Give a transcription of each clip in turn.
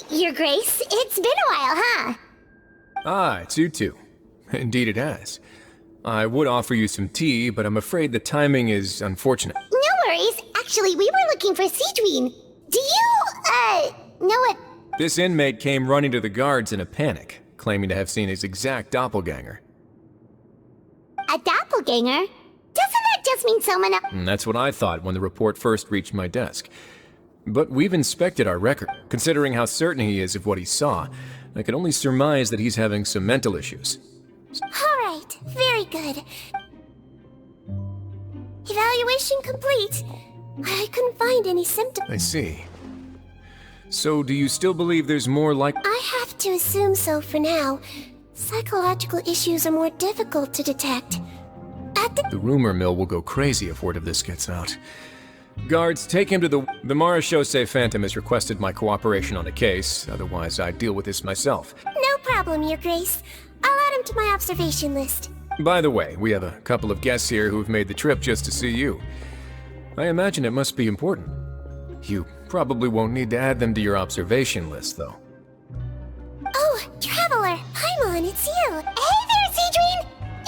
Your Grace. It's been a while, huh? Ah, it's you two. Indeed it has. I would offer you some tea, but I'm afraid the timing is unfortunate. No worries. Actually, we were looking for Sidween. Do you, know what? This inmate came running to the guards in a panic, claiming to have seen his exact doppelganger. A doppelganger? Doesn't that just mean someone else? And that's what I thought when the report first reached my desk. But we've inspected our record. Considering how certain he is of what he saw, I can only surmise that he's having some mental issues. Alright, very good. Evaluation complete. I couldn't find any symptoms. I see. So do you still believe there's more like— I have to assume so for now. Psychological issues are more difficult to detect. The rumor mill will go crazy if word of this gets out. Guards, take him to the Marechaussee Phantom has requested my cooperation on a case, otherwise I'd deal with this myself. No problem, Your Grace. I'll add him to my observation list. By the way, we have a couple of guests here who've made the trip just to see you. I imagine it must be important. You probably won't need to add them to your observation list, though. Oh, Traveler! Paimon, it's you! Hey there, Sidween!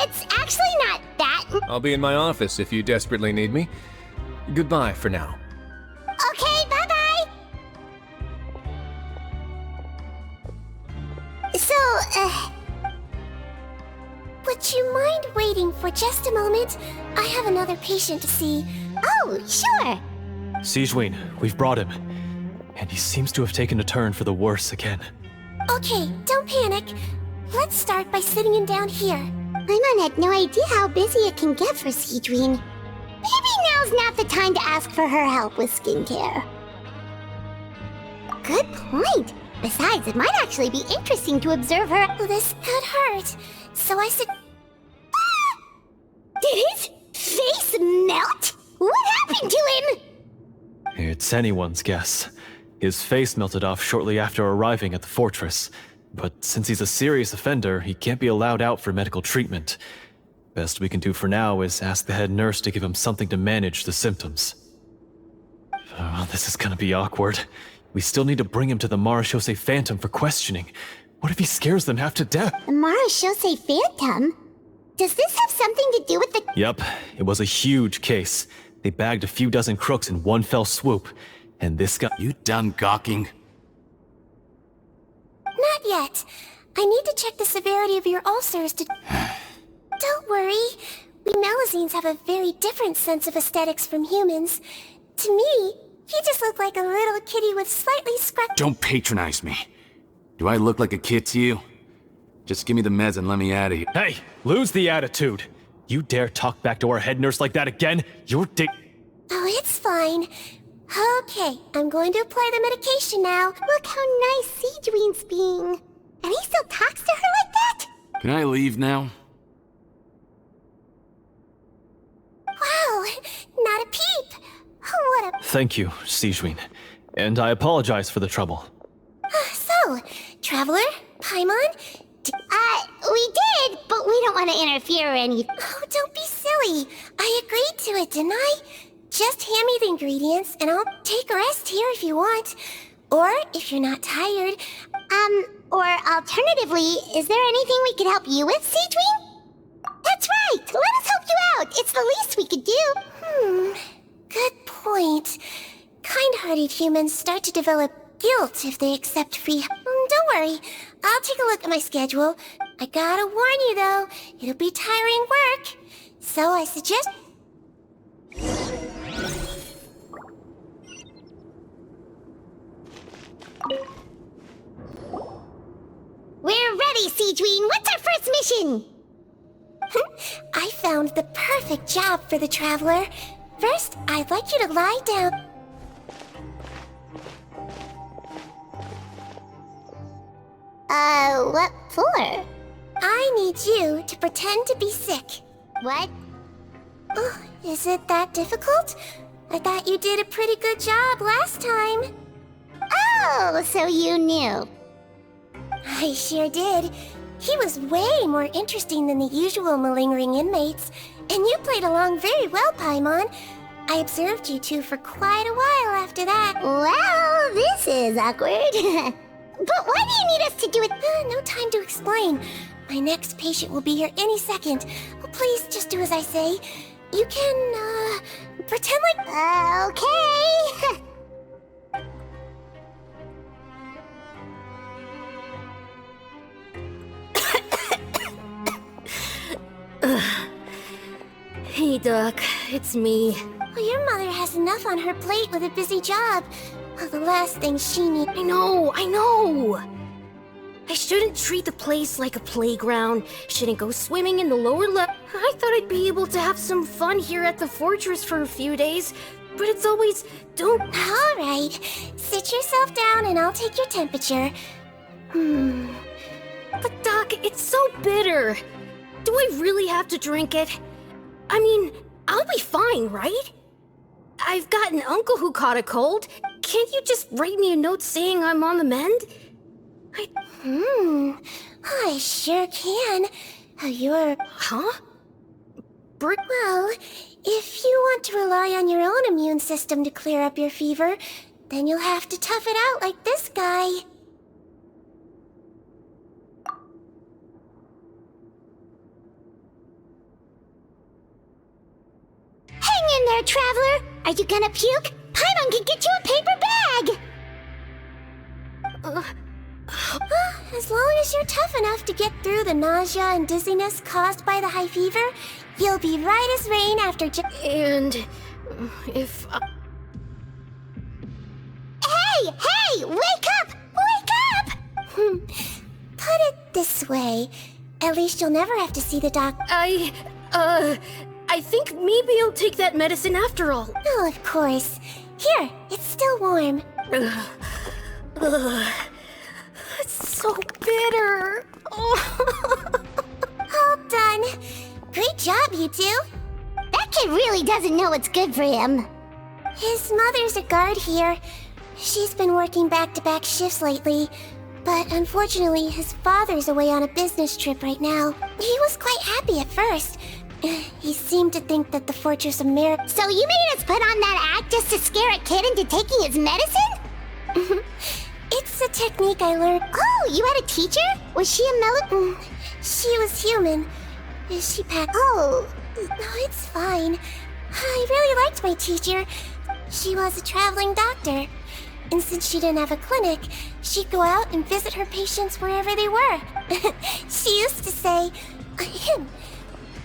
It's actually not that— I'll be in my office if you desperately need me. Goodbye for now. Okay, bye-bye! So, would you mind waiting for just a moment? I have another patient to see. Oh, sure! Sidween, we've brought him. And he seems to have taken a turn for the worse again. Okay, don't panic. Let's start by sitting him down here. Paimon had no idea how busy it can get for Sidween. Maybe now's not the time to ask for her help with skincare. Good point. Besides, it might actually be interesting to observe her— Well, this could hurt. So I said— Did his face melt? What happened to him? It's anyone's guess. His face melted off shortly after arriving at the fortress. But since he's a serious offender, he can't be allowed out for medical treatment. Best we can do for now is ask the head nurse to give him something to manage the symptoms. Oh, this is gonna be awkward. We still need to bring him to the Marechaussee Phantom for questioning. What if he scares them half to death? The Marechaussee Phantom? Does this have something to do with the— Yep, it was a huge case. They bagged a few dozen crooks in one fell swoop. And this guy— You done gawking? Not yet. I need to check the severity of your ulcers to— Don't worry. We Melusines have a very different sense of aesthetics from humans. To me, he just looked like a little kitty with slightly scratched— Don't patronize me. Do I look like a kid to you? Just give me the meds and let me out of here. Hey, lose the attitude. You dare talk back to our head nurse like that again, you're Oh, it's fine. Okay, I'm going to apply the medication now. Look how nice Sidween's being. And he still talks to her like that? Can I leave now? Wow, not a peep. What a— Thank you, Sidween. And I apologize for the trouble. So, Traveler? Paimon? We did, but we don't want to interfere or anything. Oh, don't be silly. I agreed to it, didn't I? Just hand me the ingredients, and I'll take a rest here if you want. Or, if you're not tired, or alternatively, is there anything we could help you with, Sidween? That's right! Let us help you out! It's the least we could do! Good point. Kind-hearted humans start to develop guilt if they accept free— Don't worry. I'll take a look at my schedule. I gotta warn you, though. It'll be tiring work. So I suggest— We're ready, Sidween! What's our first mission? I found the perfect job for the Traveler. First, I'd like you to lie down. What for? I need you to pretend to be sick. What? Oh, is it that difficult? I thought you did a pretty good job last time. Oh, so you knew. I sure did. He was way more interesting than the usual malingering inmates, and you played along very well, Paimon. I observed you two for quite a while after that. Well, this is awkward. But why do you need us to do it? No time to explain. My next patient will be here any second. Oh, please, just do as I say. You can, pretend like... Okay. Hey, Doc. It's me. Well, your mother has enough on her plate with a busy job. Well, the last thing she needs... I know! I shouldn't treat the place like a playground. Shouldn't go swimming in the lower level. I thought I'd be able to have some fun here at the fortress for a few days. But it's always, don't... All right. Sit yourself down and I'll take your temperature. But Doc, it's so bitter. Do I really have to drink it? I mean, I'll be fine, right? I've got an uncle who caught a cold. Can't you just write me a note saying I'm on the mend? I sure can. You're... Huh? Well, if you want to rely on your own immune system to clear up your fever, then you'll have to tough it out like this guy. Hang in there, Traveler! Are you gonna puke? Paimon can get you a paper bag! As long as you're tough enough to get through the nausea and dizziness caused by the high fever, you'll be right as rain after And if... Hey! Wake up! Wake up! Put it this way. At least you'll never have to see the doctor. I think maybe I'll take that medicine after all. Oh, of course. Here, it's still warm. It's so bitter. All done. Great job, you two. That kid really doesn't know what's good for him. His mother's a guard here. She's been working back-to-back shifts lately. But unfortunately, his father's away on a business trip right now. He was quite happy at first. He seemed to think that the Fortress of Merit... So you made us put on that act just to scare a kid into taking his medicine? It's a technique I learned. Oh, you had a teacher? Was she a She was human. She packed... Oh, no, it's fine. I really liked my teacher. She was a traveling doctor. And since she didn't have a clinic, she'd go out and visit her patients wherever they were. She used to say,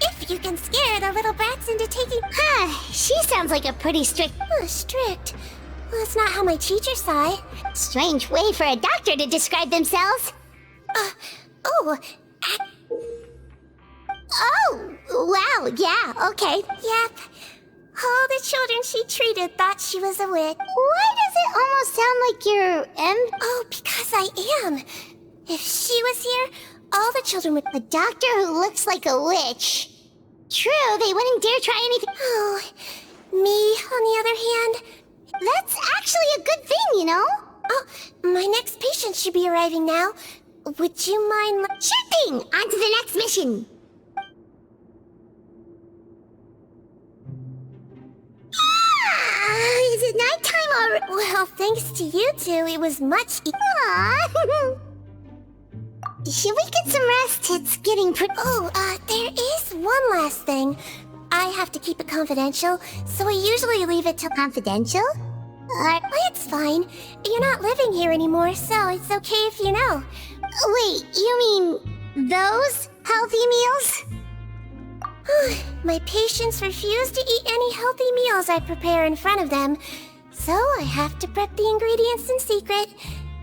if you can scare the little brats into taking... she sounds like a pretty strict... strict? Well, that's not how my teacher saw it. Strange way for a doctor to describe themselves. Oh, wow, yeah, okay. Yep. All the children she treated thought she was a witch. Why does it almost sound like you're Oh, because I am. If she was here, all the children would... A doctor who looks like a witch. True, they wouldn't dare try anything. Oh, me, on the other hand... That's actually a good thing, you know? Oh, my next patient should be arriving now. Would you mind... Sure thing! On to the next mission! Is it nighttime already? Well, thanks to you two, it was much... Aww. Should we get some rest? It's getting pretty... Oh, there is one last thing. I have to keep it confidential, so I usually leave it till... Confidential? It's fine. You're not living here anymore, so it's okay if you know. Wait, you mean... those healthy meals? My patients refuse to eat any healthy meals I prepare in front of them, so I have to prep the ingredients in secret,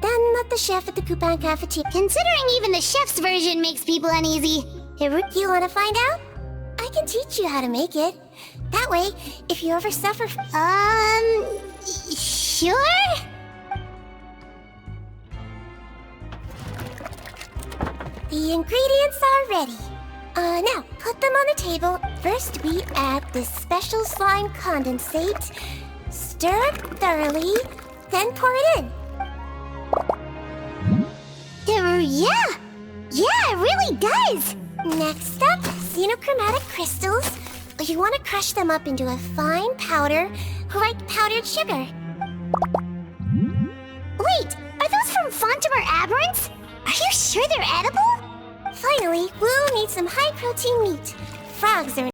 then let the chef at the Coupon cafeteria... Considering even the chef's version makes people uneasy. You want to find out? I can teach you how to make it. That way, if you ever suffer... Sure? The ingredients are ready. Now, put them on the table. First, we add this special slime condensate. Stir it thoroughly, then pour it in. Yeah, it really does! Next up, xenochromatic crystals. You want to crush them up into a fine powder, like powdered sugar. Wait, are those from Fontamer aberrants? Are you sure they're edible? Finally, we'll need some high-protein meat. Frogs are